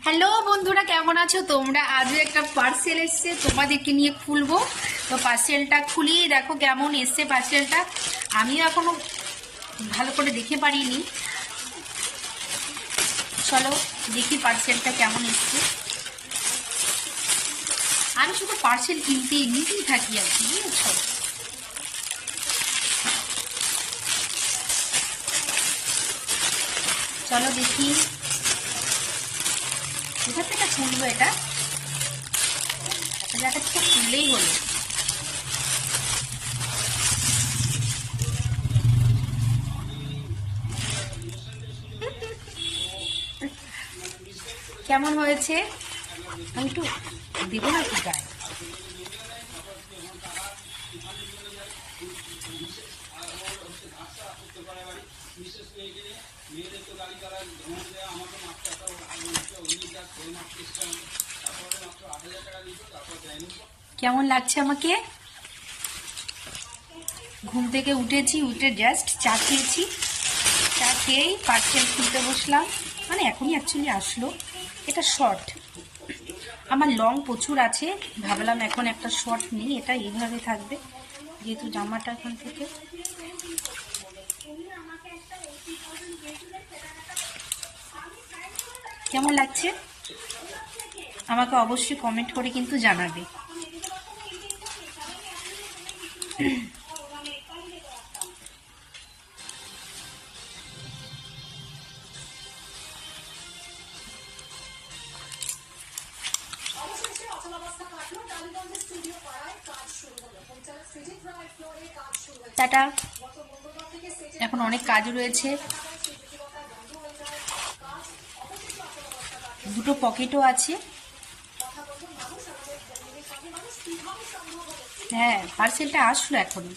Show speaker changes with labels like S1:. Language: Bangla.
S1: হ্যালো বন্ধুরা, কেমন আছো তোমরা? আজও একটা পার্সেল এসছে, তোমাদেরকে নিয়ে খুলবো। তো পার্সেলটা খুলিয়ে দেখো কেমন এসছে পার্সেলটা। আমিও এখনো ভালো করে দেখে পারিনি। চলো দেখি পার্সেলটা কেমন এসছে। আমি শুধু পার্সেল নিতেই থাকি আর কি, বুঝেছ? চলো দেখি কোথা থেকে খুলবো এটা। জায়গা থেকে খুললেই হলো। কেমন হয়েছে আমি একটু দেবো না কি গায়ে? কেমন লাগছে আমাকে? ঘুম থেকে উঠেছি, উঠে জাস্ট চা খেয়েছি। চা খেয়েই পার্সেল খুলতে বসলাম, মানে এখনই অ্যাকচুয়ালি আসলো। এটা শর্ট, আমার লং প্রচুর আছে, ভাবলাম এখন একটা শর্ট নিই। এটা এইভাবে থাকবে যেহেতু জামাটা এখান থেকে। কেমন লাগছে আমাকে অবশ্যই কমেন্ট করে কিন্তু জানাবে। টাটা, এখন অনেক কাজ রয়েছে। দুটো পকেটও আছে। হ্যাঁ, পার্সেলটা আসলো এখনই।